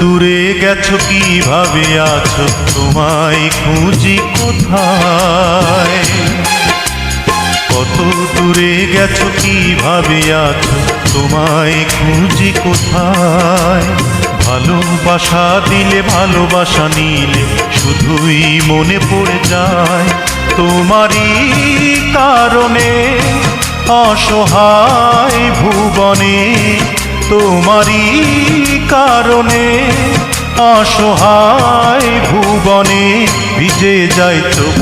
দূরে গেছো কিভাবে আছো তোমায় খুঁজি কোথায় কত দূরে গেছো কিভাবে আছো তোমায় খুঁজি কোথায় ভালোবাসা দিলে ভালোবাসা নিলে শুধুই মনে পড়ে যায় তোমারই কারণে অসহায় ভুবনে তোমারই কারণে অসহায় ভুবনে ভিজে যায় চোখ